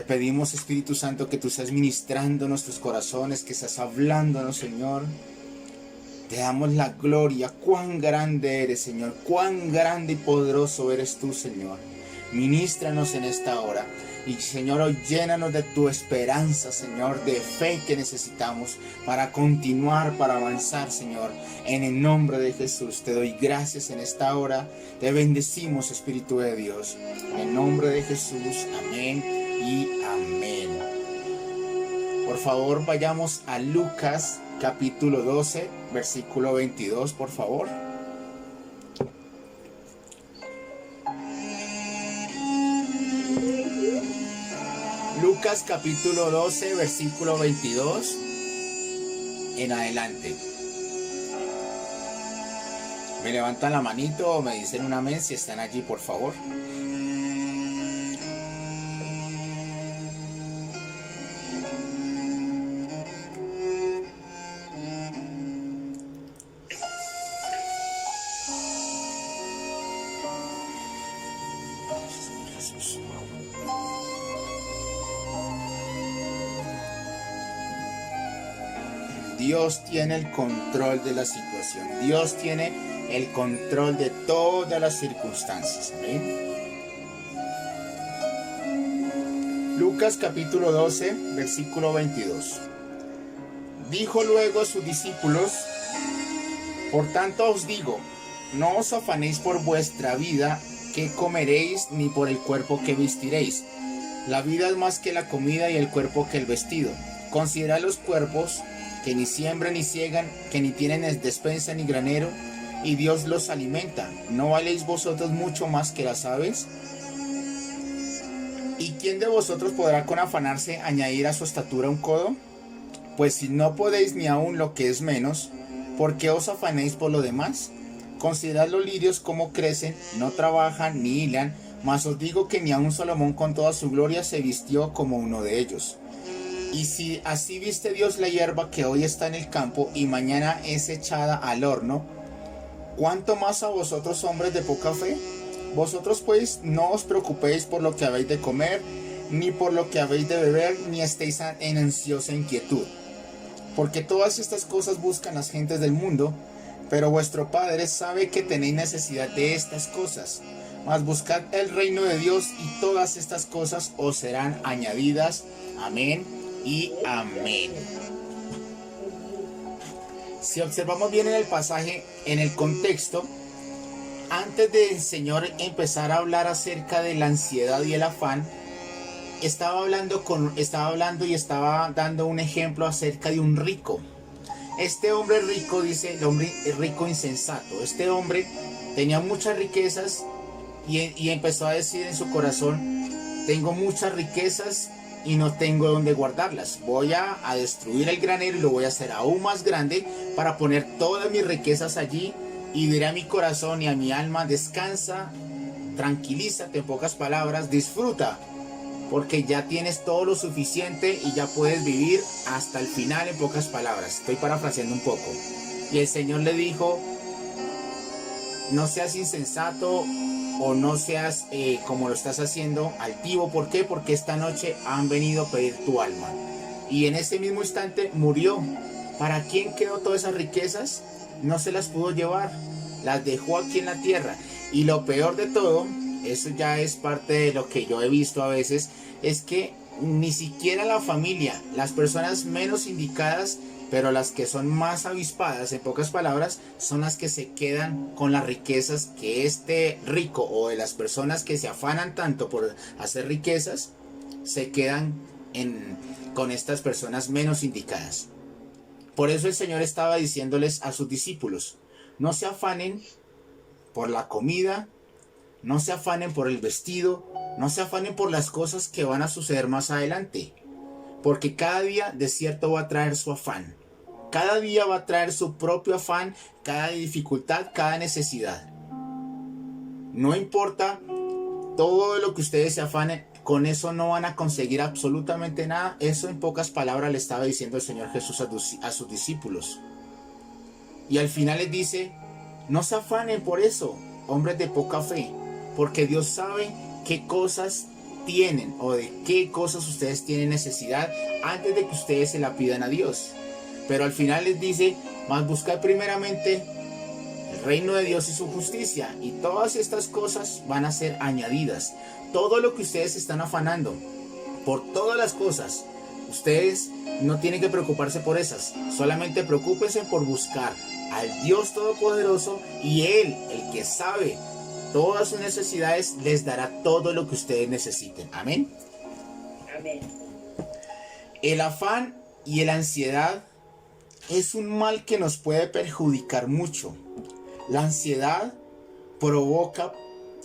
Pedimos, Espíritu Santo, que tú seas ministrando nuestros corazones, que seas hablándonos, Señor. Te damos la gloria. Cuán grande eres, Señor. Cuán grande y poderoso eres tú, Señor. Ministranos en esta hora. Y, Señor, hoy llénanos de tu esperanza, Señor, de fe que necesitamos para continuar, para avanzar, Señor. En el nombre de Jesús, te doy gracias en esta hora. Te bendecimos, Espíritu de Dios. En el nombre de Jesús, amén y amén. Por favor, vayamos a Lucas capítulo 12, versículo 22, por favor. Lucas capítulo 12, versículo 22 en adelante. Me levantan la manito o me dicen un amén si están allí, por favor. Dios tiene el control de la situación. Dios tiene el control de todas las circunstancias. ¿Amén? Lucas capítulo 12, versículo 22. Dijo luego a sus discípulos: por tanto os digo, no os afanéis por vuestra vida, qué comeréis, ni por el cuerpo que vestiréis. La vida es más que la comida y el cuerpo que el vestido. Considerad los cuerpos, que ni siembran ni ciegan, que ni tienen despensa ni granero, y Dios los alimenta. ¿No valéis vosotros mucho más que las aves? ¿Y quién de vosotros podrá con afanarse añadir a su estatura un codo? Pues si no podéis ni aun lo que es menos, ¿por qué os afanéis por lo demás? Considerad los lirios cómo crecen, no trabajan ni hilan, mas os digo que ni aun Salomón con toda su gloria se vistió como uno de ellos. Y si así viste Dios la hierba que hoy está en el campo y mañana es echada al horno, ¿cuánto más a vosotros, hombres de poca fe? Vosotros pues no os preocupéis por lo que habéis de comer, ni por lo que habéis de beber, ni estéis en ansiosa inquietud. Porque todas estas cosas buscan las gentes del mundo, pero vuestro Padre sabe que tenéis necesidad de estas cosas. Mas buscad el reino de Dios y todas estas cosas os serán añadidas. Amén y amén. Si observamos bien en el pasaje, en el contexto, antes del Señor empezar a hablar acerca de la ansiedad y el afán, estaba hablando y estaba dando un ejemplo acerca de un rico. Este hombre rico, dice el hombre rico insensato. Este hombre tenía muchas riquezas y empezó a decir en su corazón: tengo muchas riquezas y no tengo dónde guardarlas. Voy a destruir el granero y lo voy a hacer aún más grande para poner todas mis riquezas allí, y diré a mi corazón y a mi alma: descansa, tranquilízate, en pocas palabras, disfruta, porque ya tienes todo lo suficiente y ya puedes vivir hasta el final, en pocas palabras. Estoy parafraseando un poco. Y el Señor le dijo: no seas insensato, o no seas como lo estás haciendo, altivo. ¿Por qué? Porque esta noche han venido a pedir tu alma. Y en ese mismo instante murió. ¿Para quién quedó todas esas riquezas? No se las pudo llevar, las dejó aquí en la tierra. Y lo peor de todo, eso ya es parte de lo que yo he visto a veces, es que ni siquiera la familia, las personas menos indicadas, pero las que son más avispadas, en pocas palabras, son las que se quedan con las riquezas que este rico, o de las personas que se afanan tanto por hacer riquezas, se quedan con estas personas menos indicadas. Por eso el Señor estaba diciéndoles a sus discípulos: no se afanen por la comida, no se afanen por el vestido, no se afanen por las cosas que van a suceder más adelante, porque cada día de cierto va a traer su afán. Cada día va a traer su propio afán, cada dificultad, cada necesidad. No importa todo lo que ustedes se afanen, con eso no van a conseguir absolutamente nada. Eso, en pocas palabras, le estaba diciendo el Señor Jesús a sus discípulos. Y al final les dice: no se afanen por eso, hombres de poca fe, porque Dios sabe qué cosas tienen o de qué cosas ustedes tienen necesidad antes de que ustedes se la pidan a Dios. Pero al final les dice, mas buscad primeramente el reino de Dios y su justicia, y todas estas cosas van a ser añadidas. Todo lo que ustedes están afanando por todas las cosas, ustedes no tienen que preocuparse por esas, solamente preocúpense por buscar al Dios Todopoderoso, y Él, el que sabe todas sus necesidades, les dará todo lo que ustedes necesiten. Amén. Amén. El afán y la ansiedad es un mal que nos puede perjudicar mucho. La ansiedad provoca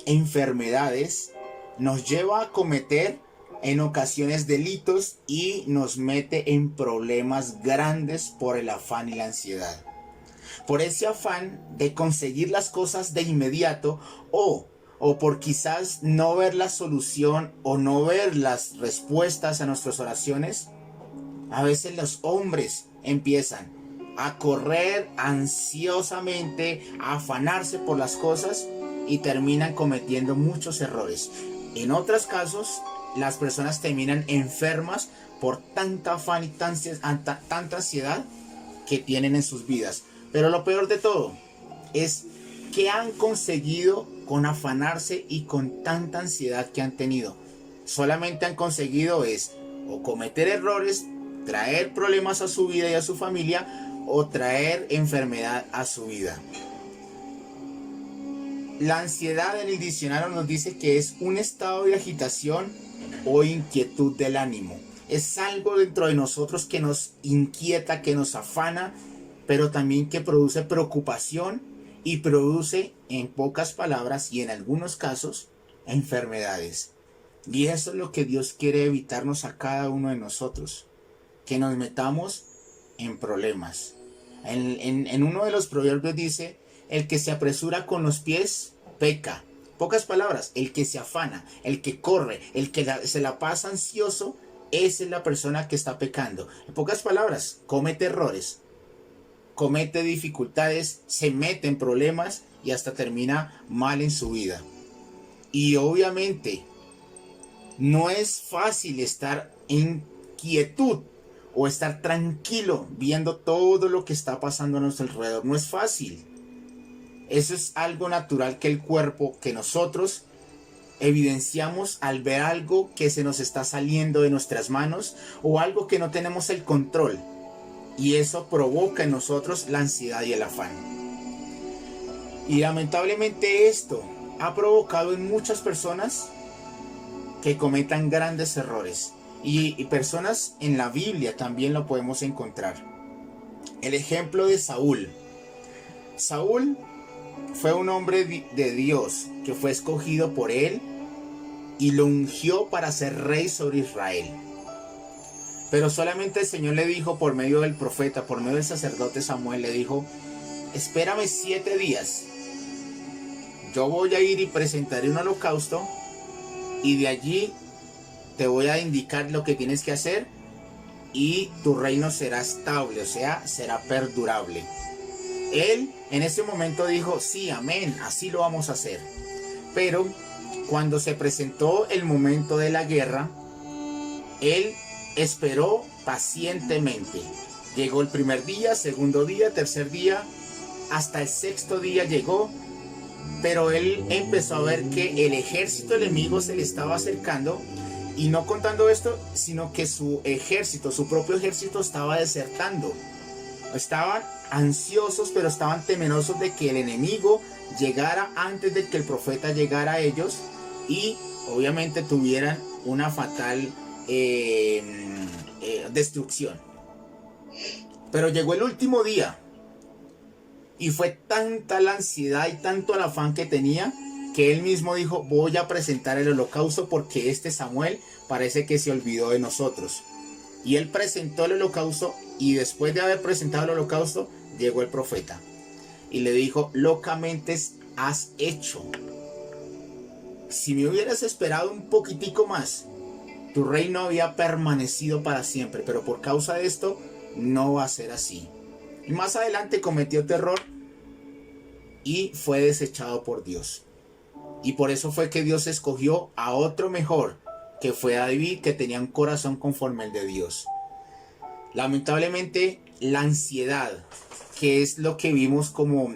enfermedades, nos lleva a cometer en ocasiones delitos y nos mete en problemas grandes por el afán y la ansiedad. Por ese afán de conseguir las cosas de inmediato o por quizás no ver la solución o no ver las respuestas a nuestras oraciones, a veces los hombres empiezan a correr ansiosamente, a afanarse por las cosas y terminan cometiendo muchos errores. En otros casos, las personas terminan enfermas por tanta afán y tanta ansiedad que tienen en sus vidas. Pero lo peor de todo es que han conseguido con afanarse y con tanta ansiedad que han tenido. Solamente han conseguido es o cometer errores, traer problemas a su vida y a su familia, o traer enfermedad a su vida. La ansiedad en el diccionario nos dice que es un estado de agitación o inquietud del ánimo. Es algo dentro de nosotros que nos inquieta, que nos afana, pero también que produce preocupación y produce, en pocas palabras y en algunos casos, enfermedades. Y eso es lo que Dios quiere evitarnos a cada uno de nosotros, que nos metamos en problemas. En uno de los proverbios dice, el que se apresura con los pies peca. Pocas palabras, el que se afana, el que corre, el que se la pasa ansioso, esa es la persona que está pecando. En pocas palabras, comete errores, comete dificultades, se mete en problemas y hasta termina mal en su vida. Y obviamente no es fácil estar en quietud o estar tranquilo viendo todo lo que está pasando a nuestro alrededor. No es fácil. Eso es algo natural que el cuerpo, que nosotros evidenciamos al ver algo que se nos está saliendo de nuestras manos o algo que no tenemos el control. Y eso provoca en nosotros la ansiedad y el afán. Y lamentablemente esto ha provocado en muchas personas que cometan grandes errores. Y personas en la Biblia también lo podemos encontrar. El ejemplo de Saúl. Saúl fue un hombre de Dios que fue escogido por él y lo ungió para ser rey sobre Israel. Pero solamente el Señor le dijo por medio del profeta, por medio del sacerdote Samuel, le dijo, espérame 7 días. Yo voy a ir y presentaré un holocausto y de allí te voy a indicar lo que tienes que hacer y tu reino será estable, o sea, será perdurable. Él en ese momento dijo, sí, amén, así lo vamos a hacer. Pero cuando se presentó el momento de la guerra, él esperó pacientemente. Llegó el primer día, segundo día, tercer día, hasta el 6º día llegó, pero él empezó a ver que el ejército enemigo se le estaba acercando. Y no contando esto, sino que su ejército, su propio ejército estaba desertando. Estaban ansiosos, pero estaban temerosos de que el enemigo llegara antes de que el profeta llegara a ellos y obviamente tuvieran una fatal destrucción. Pero llegó el último día y fue tanta la ansiedad y tanto el afán que tenía que él mismo dijo, voy a presentar el holocausto porque este Samuel parece que se olvidó de nosotros. Y él presentó el holocausto y después de haber presentado el holocausto, llegó el profeta. Y le dijo, locamente has hecho. Si me hubieras esperado un poquitico más, tu reino había permanecido para siempre, pero por causa de esto, no va a ser así. Y más adelante cometió error y fue desechado por Dios. Y por eso fue que Dios escogió a otro mejor que fue David, que tenía un corazón conforme al de Dios. Lamentablemente, la ansiedad, que es lo que vimos como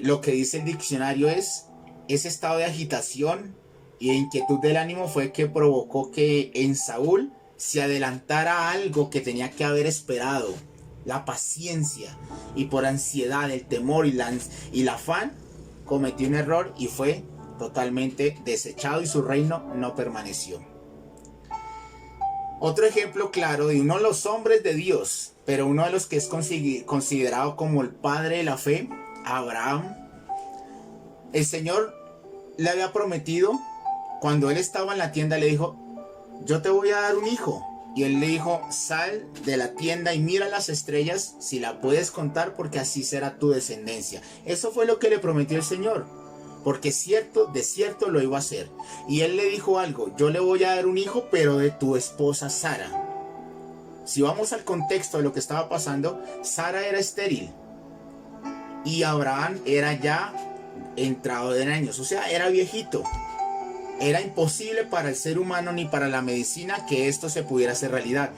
lo que dice el diccionario, es ese estado de agitación y de inquietud del ánimo, fue que provocó que en Saúl se adelantara algo que tenía que haber esperado, la paciencia, y por ansiedad, el temor y el afán cometió un error y fue totalmente desechado y su reino no permaneció. Otro ejemplo claro de uno de los hombres de Dios, pero uno de los que es considerado como el padre de la fe, Abraham. El Señor le había prometido, cuando él estaba en la tienda, le dijo: yo te voy a dar un hijo. Y él le dijo: sal de la tienda y mira las estrellas, si la puedes contar, porque así será tu descendencia. Eso fue lo que le prometió el Señor, porque cierto, de cierto lo iba a hacer. Y él le dijo algo: yo le voy a dar un hijo, pero de tu esposa Sara. Si vamos al contexto de lo que estaba pasando, Sara era estéril y Abraham era ya entrado en años, o sea, era viejito. Era imposible para el ser humano ni para la medicina que esto se pudiera hacer realidad.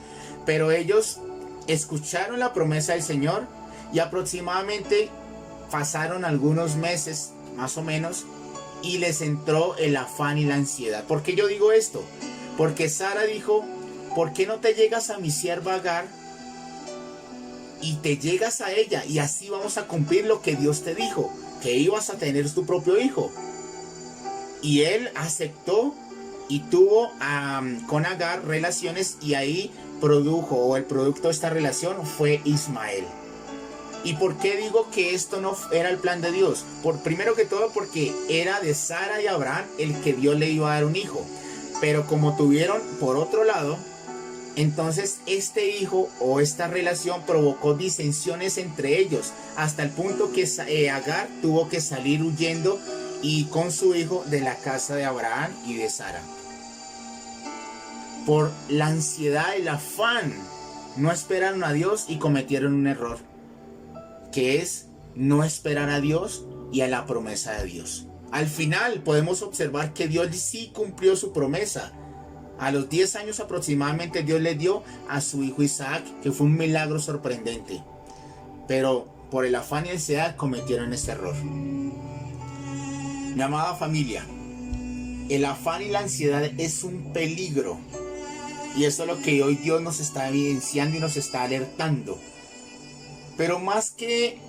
Pero ellos escucharon la promesa del Señor y aproximadamente pasaron algunos meses, más o menos, y les entró el afán y la ansiedad. ¿Por qué yo digo esto? Porque Sara dijo: ¿por qué no te llegas a mi sierva Agar y te llegas a ella, y así vamos a cumplir lo que Dios te dijo, que ibas a tener tu propio hijo? Y él aceptó y tuvo con Agar relaciones, y ahí produjo, o el producto de esta relación fue Ismael. ¿Y por qué digo que esto no era el plan de Dios? Primero que todo, porque era de Sara y Abraham el que Dios le iba a dar un hijo. Pero como tuvieron por otro lado, entonces este hijo o esta relación provocó disensiones entre ellos, hasta el punto que Agar tuvo que salir huyendo y con su hijo de la casa de Abraham y de Sara. Por la ansiedad, el afán, no esperaron a Dios y cometieron un error, que es no esperar a Dios y a la promesa de Dios. Al final podemos observar que Dios sí cumplió su promesa. A los 10 años aproximadamente Dios le dio a su hijo Isaac, que fue un milagro sorprendente. Pero por el afán y ansiedad cometieron este error. Mi amada familia, el afán y la ansiedad es un peligro. Y eso es lo que hoy Dios nos está evidenciando y nos está alertando. Pero más que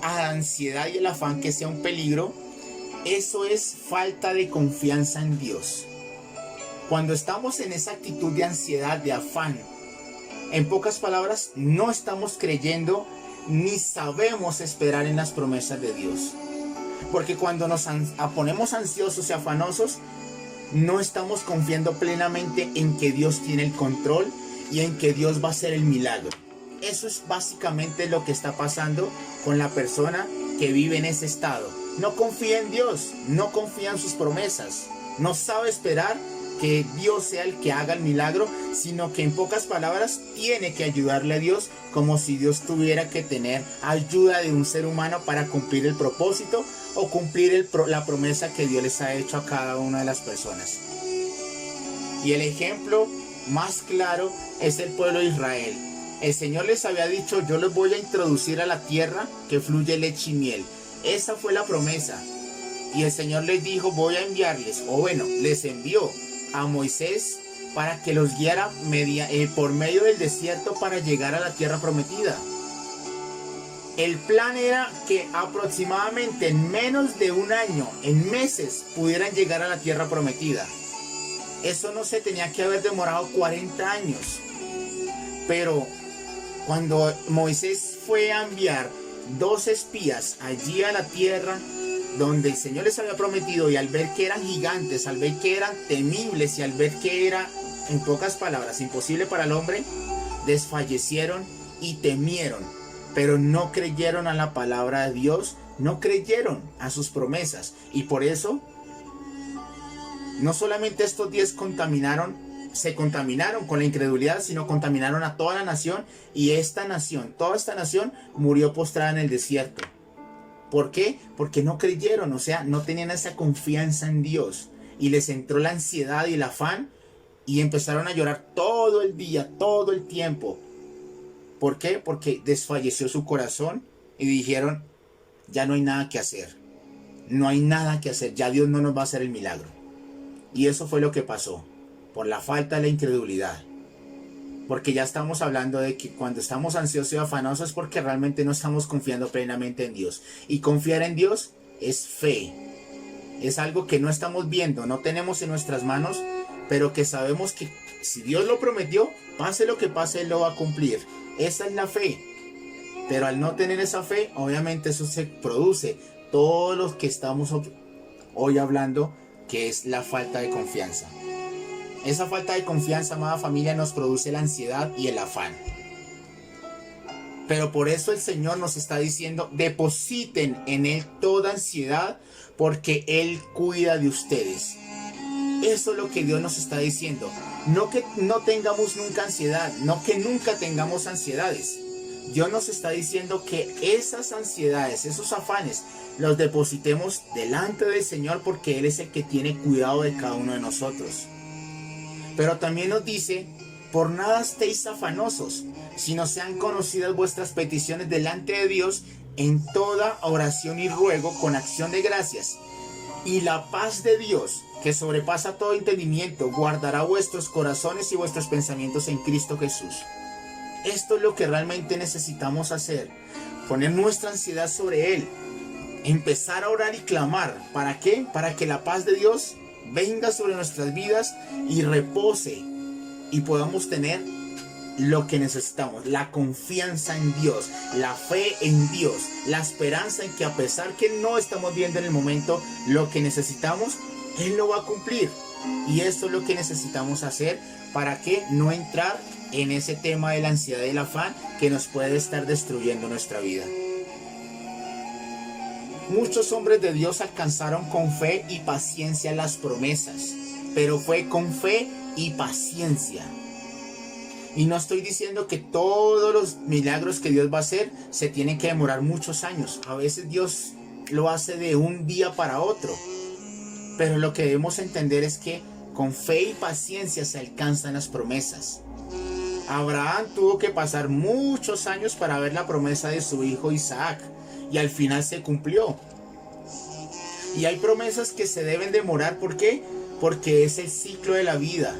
a la ansiedad y el afán que sea un peligro, eso es falta de confianza en Dios. Cuando estamos en esa actitud de ansiedad, de afán, en pocas palabras, no estamos creyendo ni sabemos esperar en las promesas de Dios. Porque cuando nos ponemos ansiosos y afanosos, no estamos confiando plenamente en que Dios tiene el control y en que Dios va a hacer el milagro. Eso es básicamente lo que está pasando con la persona que vive en ese estado. No confía en Dios, no confía en sus promesas, no sabe esperar que Dios sea el que haga el milagro, sino que en pocas palabras tiene que ayudarle a Dios, como si Dios tuviera que tener ayuda de un ser humano para cumplir el propósito o cumplir la promesa que Dios les ha hecho a cada una de las personas. Y el ejemplo más claro es el pueblo de Israel. El Señor les había dicho: yo los voy a introducir a la tierra que fluye leche y miel. Esa fue la promesa. Y el Señor les dijo: voy a enviarles, o bueno, les envió a Moisés para que los guiara por medio del desierto para llegar a la tierra prometida. El plan era que aproximadamente en menos de un año, en meses, pudieran llegar a la tierra prometida. Eso no se tenía que haber demorado 40 años. Pero cuando Moisés fue a enviar 2 espías allí a la tierra donde el Señor les había prometido, y al ver que eran gigantes, al ver que eran temibles y al ver que era, en pocas palabras, imposible para el hombre, desfallecieron y temieron, pero no creyeron a la palabra de Dios, no creyeron a sus promesas, y por eso no solamente estos 10 se contaminaron con la incredulidad, sino contaminaron a toda la nación, y toda esta nación murió postrada en el desierto. ¿Por qué? Porque no creyeron, o sea, no tenían esa confianza en Dios. y les entró la ansiedad y el afán y empezaron a llorar todo el día, todo el tiempo. ¿Por qué? Porque desfalleció su corazón y dijeron, ya no hay nada que hacer. No hay nada que hacer, ya Dios no nos va a hacer el milagro. Y eso fue lo que pasó, por la falta de la incredulidad. Porque ya estamos hablando de que cuando estamos ansiosos y afanosos es porque realmente no estamos confiando plenamente en Dios. Y confiar en Dios es fe. Es algo que no estamos viendo, no tenemos en nuestras manos, pero que sabemos que si Dios lo prometió, pase lo que pase, Él lo va a cumplir. Esa es la fe. Pero al no tener esa fe, obviamente eso se produce. Todo lo que estamos hoy hablando, que es la falta de confianza. Esa falta de confianza, amada familia, nos produce la ansiedad y el afán. Pero por eso el Señor nos está diciendo, depositen en Él toda ansiedad, porque Él cuida de ustedes. Eso es lo que Dios nos está diciendo. No que no tengamos nunca ansiedad, no que nunca tengamos ansiedades. Dios nos está diciendo que esas ansiedades, esos afanes, los depositemos delante del Señor, porque Él es el que tiene cuidado de cada uno de nosotros. Pero también nos dice, por nada estéis afanosos, sino sean conocidas vuestras peticiones delante de Dios en toda oración y ruego con acción de gracias. Y la paz de Dios, que sobrepasa todo entendimiento, guardará vuestros corazones y vuestros pensamientos en Cristo Jesús. Esto es lo que realmente necesitamos hacer, poner nuestra ansiedad sobre Él, empezar a orar y clamar. ¿Para qué? Para que la paz de Dios venga sobre nuestras vidas y repose y podamos tener lo que necesitamos, la confianza en Dios, la fe en Dios, la esperanza en que a pesar que no estamos viendo en el momento lo que necesitamos, Él lo va a cumplir. Y esto es lo que necesitamos hacer para que no entrar en ese tema de la ansiedad y el afán que nos puede estar destruyendo nuestra vida. Muchos hombres de Dios alcanzaron con fe y paciencia las promesas, pero fue con fe y paciencia. Y no estoy diciendo que todos los milagros que Dios va a hacer se tienen que demorar muchos años. A veces Dios lo hace de un día para otro. Pero lo que debemos entender es que con fe y paciencia se alcanzan las promesas. Abraham tuvo que pasar muchos años para ver la promesa de su hijo Isaac. Y al final se cumplió. Y hay promesas que se deben demorar. ¿Por qué? Porque es el ciclo de la vida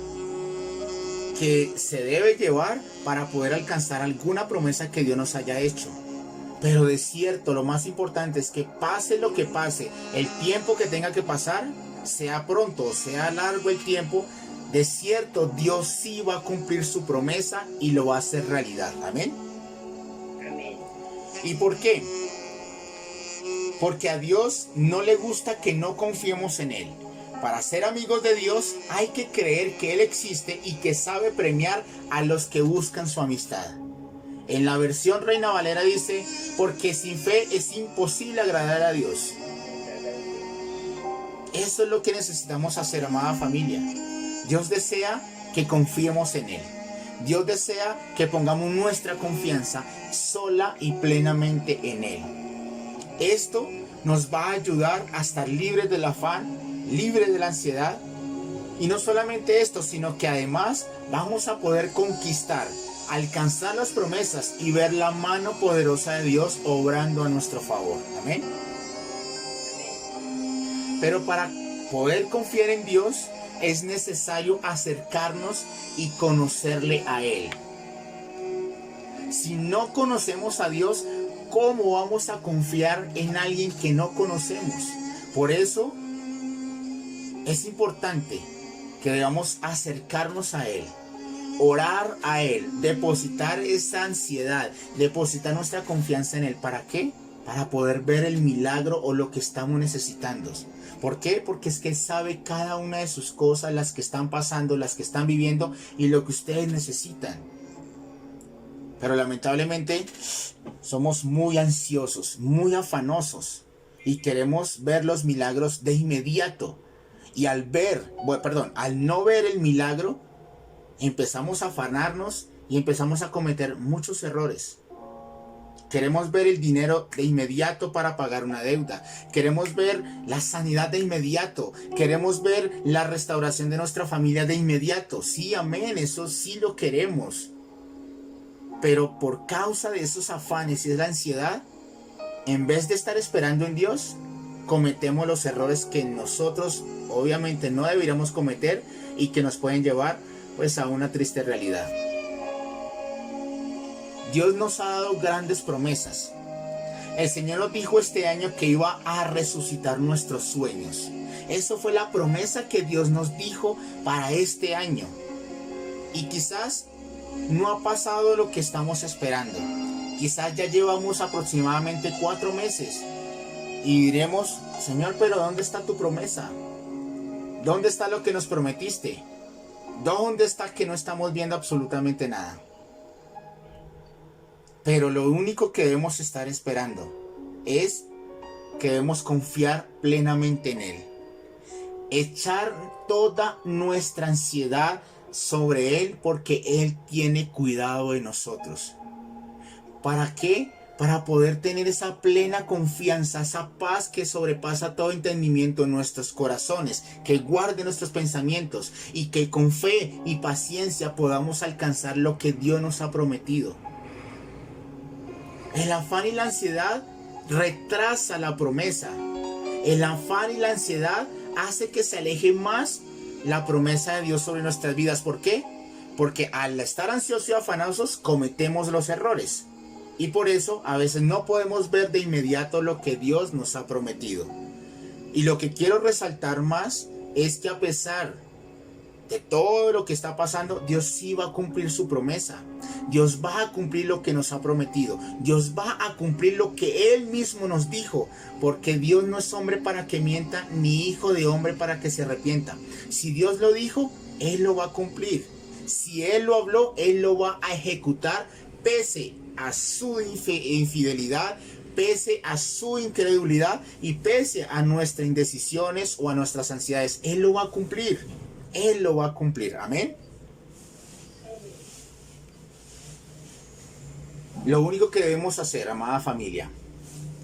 que se debe llevar para poder alcanzar alguna promesa que Dios nos haya hecho. Pero de cierto, lo más importante es que pase lo que pase, el tiempo que tenga que pasar, sea pronto o sea largo el tiempo, de cierto Dios sí va a cumplir su promesa y lo va a hacer realidad. Amén. Amén. ¿Y por qué? Porque a Dios no le gusta que no confiemos en Él. Para ser amigos de Dios hay que creer que Él existe y que sabe premiar a los que buscan su amistad. En la versión Reina Valera dice, porque sin fe es imposible agradar a Dios. Eso es lo que necesitamos hacer, amada familia. Dios desea que confiemos en Él. Dios desea que pongamos nuestra confianza sola y plenamente en Él. Esto nos va a ayudar a estar libres del afán, libres de la ansiedad. Y no solamente esto, sino que además vamos a poder conquistar, alcanzar las promesas y ver la mano poderosa de Dios obrando a nuestro favor. Amén. Pero para poder confiar en Dios es necesario acercarnos y conocerle a Él. Si no conocemos a Dios, ¿cómo vamos a confiar en alguien que no conocemos? Por eso es importante que debamos acercarnos a Él, orar a Él, depositar esa ansiedad, depositar nuestra confianza en Él. ¿Para qué? Para poder ver el milagro o lo que estamos necesitando. ¿Por qué? Porque es que Él sabe cada una de sus cosas, las que están pasando, las que están viviendo y lo que ustedes necesitan. Pero lamentablemente somos muy ansiosos, muy afanosos y queremos ver los milagros de inmediato. Y al no ver el milagro, empezamos a afanarnos y empezamos a cometer muchos errores. Queremos ver el dinero de inmediato para pagar una deuda. Queremos ver la sanidad de inmediato. Queremos ver la restauración de nuestra familia de inmediato. Sí, amén, eso sí lo queremos. Pero por causa de esos afanes y de la ansiedad, en vez de estar esperando en Dios, cometemos los errores que nosotros obviamente no deberíamos cometer y que nos pueden llevar pues a una triste realidad. Dios nos ha dado grandes promesas. El Señor nos dijo este año que iba a resucitar nuestros sueños. Eso fue la promesa que Dios nos dijo para este año. Y quizás no ha pasado lo que estamos esperando. Quizás ya llevamos aproximadamente 4 meses. Y diremos, Señor, pero ¿dónde está tu promesa? ¿Dónde está lo que nos prometiste? ¿Dónde está que no estamos viendo absolutamente nada? Pero lo único que debemos estar esperando es que debemos confiar plenamente en Él. Echar toda nuestra ansiedad sobre Él porque Él tiene cuidado de nosotros. ¿Para qué? Para poder tener esa plena confianza, esa paz que sobrepasa todo entendimiento en nuestros corazones, que guarde nuestros pensamientos y que con fe y paciencia podamos alcanzar lo que Dios nos ha prometido. El afán y la ansiedad retrasa la promesa. El afán y la ansiedad hace que se aleje más la promesa de Dios sobre nuestras vidas. ¿Por qué? Porque al estar ansiosos y afanosos cometemos los errores. Y por eso a veces no podemos ver de inmediato lo que Dios nos ha prometido. Y lo que quiero resaltar más es que a pesar de todo lo que está pasando, Dios sí va a cumplir su promesa. Dios va a cumplir lo que nos ha prometido. Dios va a cumplir lo que Él mismo nos dijo. Porque Dios no es hombre para que mienta, ni hijo de hombre para que se arrepienta. Si Dios lo dijo, Él lo va a cumplir. Si Él lo habló, Él lo va a ejecutar, pese a su infidelidad, pese a su incredulidad y pese a nuestras indecisiones o a nuestras ansiedades. Él lo va a cumplir. Él lo va a cumplir. Amén. Lo único que debemos hacer, amada familia,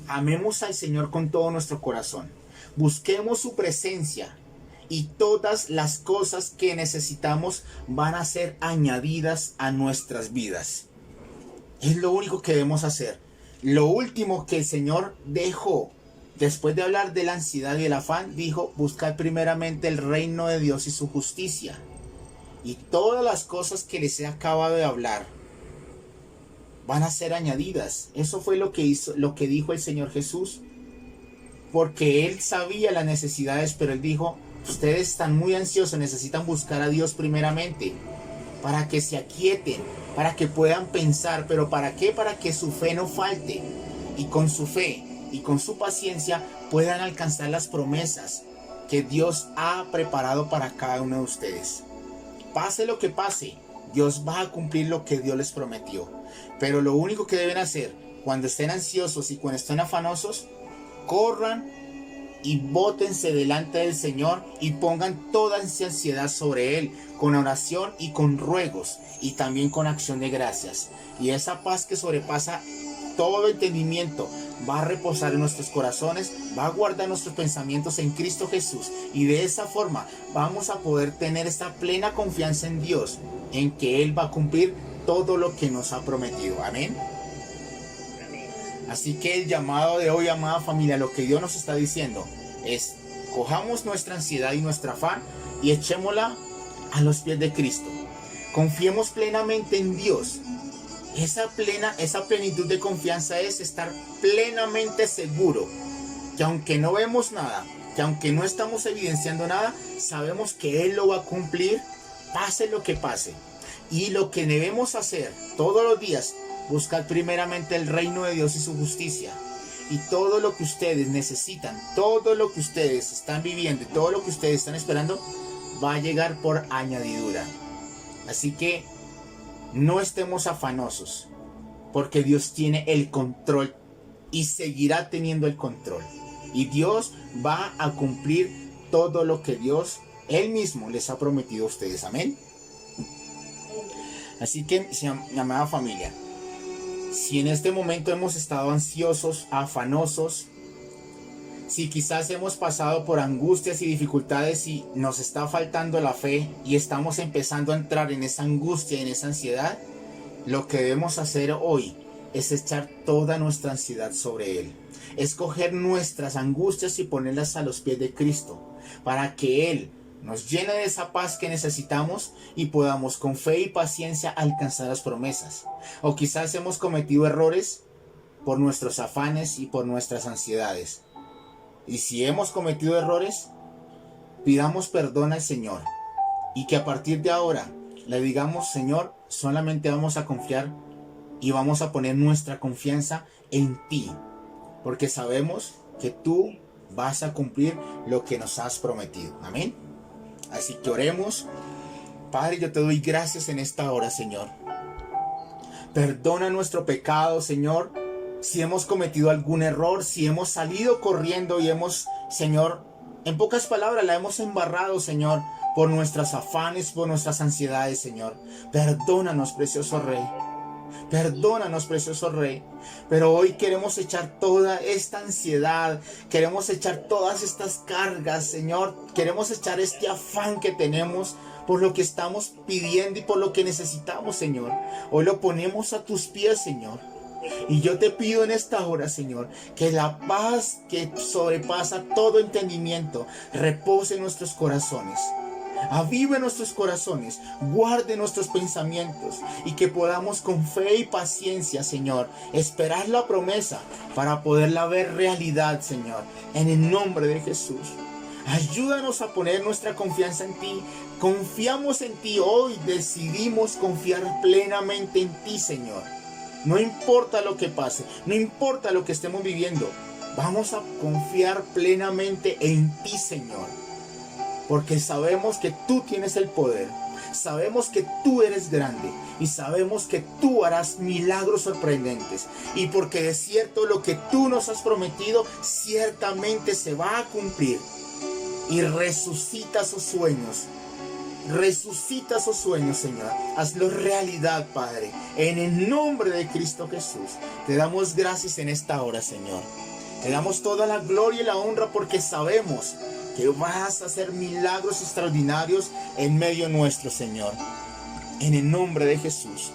amemos al Señor con todo nuestro corazón. Busquemos su presencia y todas las cosas que necesitamos van a ser añadidas a nuestras vidas. Es lo único que debemos hacer. Lo último que el Señor dejó, después de hablar de la ansiedad y el afán, dijo, buscad primeramente el reino de Dios y su justicia. Y todas las cosas que les he acabado de hablar van a ser añadidas. Eso fue lo que dijo el Señor Jesús. Porque Él sabía las necesidades, pero Él dijo, ustedes están muy ansiosos, necesitan buscar a Dios primeramente. Para que se aquieten, para que puedan pensar. ¿Pero para qué? Para que su fe no falte. Y con su fe y con su paciencia puedan alcanzar las promesas que Dios ha preparado para cada uno de ustedes. Pase lo que pase, Dios va a cumplir lo que Dios les prometió. Pero lo único que deben hacer cuando estén ansiosos y cuando estén afanosos, corran y bótense delante del Señor y pongan toda esa ansiedad sobre Él, con oración y con ruegos y también con acción de gracias. Y esa paz que sobrepasa todo entendimiento va a reposar en nuestros corazones, va a guardar nuestros pensamientos en Cristo Jesús, y de esa forma vamos a poder tener esta plena confianza en Dios, en que Él va a cumplir todo lo que nos ha prometido. Amén. Así que el llamado de hoy, amada familia, lo que Dios nos está diciendo es: cojamos nuestra ansiedad y nuestra afán y echémosla a los pies de Cristo. Confiemos plenamente en Dios. Esa plenitud de confianza es estar plenamente seguro que aunque no vemos nada, que aunque no estamos evidenciando nada, sabemos que Él lo va a cumplir, pase lo que pase. Y lo que debemos hacer todos los días, buscar primeramente el reino de Dios y su justicia. Y todo lo que ustedes necesitan, todo lo que ustedes están viviendo y todo lo que ustedes están esperando, va a llegar por añadidura. Así que no estemos afanosos, porque Dios tiene el control y seguirá teniendo el control. Y Dios va a cumplir todo lo que Él mismo les ha prometido a ustedes. Amén. Así que, mi amada familia, Si en este momento hemos estado ansiosos, afanosos, si quizás hemos pasado por angustias y dificultades y nos está faltando la fe y estamos empezando a entrar en esa angustia y en esa ansiedad, lo que debemos hacer hoy es echar toda nuestra ansiedad sobre Él. Escoger nuestras angustias y ponerlas a los pies de Cristo, para que Él nos llene de esa paz que necesitamos y podamos con fe y paciencia alcanzar las promesas. O quizás hemos cometido errores por nuestros afanes y por nuestras ansiedades. Y si hemos cometido errores, pidamos perdón al Señor. Y que a partir de ahora le digamos: Señor, solamente vamos a confiar y vamos a poner nuestra confianza en ti. Porque sabemos que tú vas a cumplir lo que nos has prometido. Amén. Así que oremos. Padre, yo te doy gracias en esta hora, Señor. Perdona nuestro pecado, Señor. Si hemos cometido algún error, si hemos salido corriendo y hemos, Señor, en pocas palabras, la hemos embarrado, Señor, por nuestros afanes, por nuestras ansiedades, Señor. Perdónanos, precioso Rey. Perdónanos, precioso Rey. Pero hoy queremos echar toda esta ansiedad, queremos echar todas estas cargas, Señor. Queremos echar este afán que tenemos por lo que estamos pidiendo y por lo que necesitamos, Señor. Hoy lo ponemos a tus pies, Señor. Y yo te pido en esta hora, Señor, que la paz que sobrepasa todo entendimiento repose en nuestros corazones. Avive nuestros corazones, guarde nuestros pensamientos y que podamos con fe y paciencia, Señor, esperar la promesa para poderla ver realidad, Señor, en el nombre de Jesús. Ayúdanos a poner nuestra confianza en ti. Confiamos en ti hoy, decidimos confiar plenamente en ti, Señor. No importa lo que pase, no importa lo que estemos viviendo, vamos a confiar plenamente en ti, Señor. Porque sabemos que tú tienes el poder, sabemos que tú eres grande y sabemos que tú harás milagros sorprendentes. Y porque de cierto lo que tú nos has prometido ciertamente se va a cumplir. Y resucita sus sueños. Resucita esos sueños, Señor. Hazlo realidad, Padre. En el nombre de Cristo Jesús. Te damos gracias en esta hora, Señor. Te damos toda la gloria y la honra porque sabemos que vas a hacer milagros extraordinarios en medio nuestro, Señor. En el nombre de Jesús.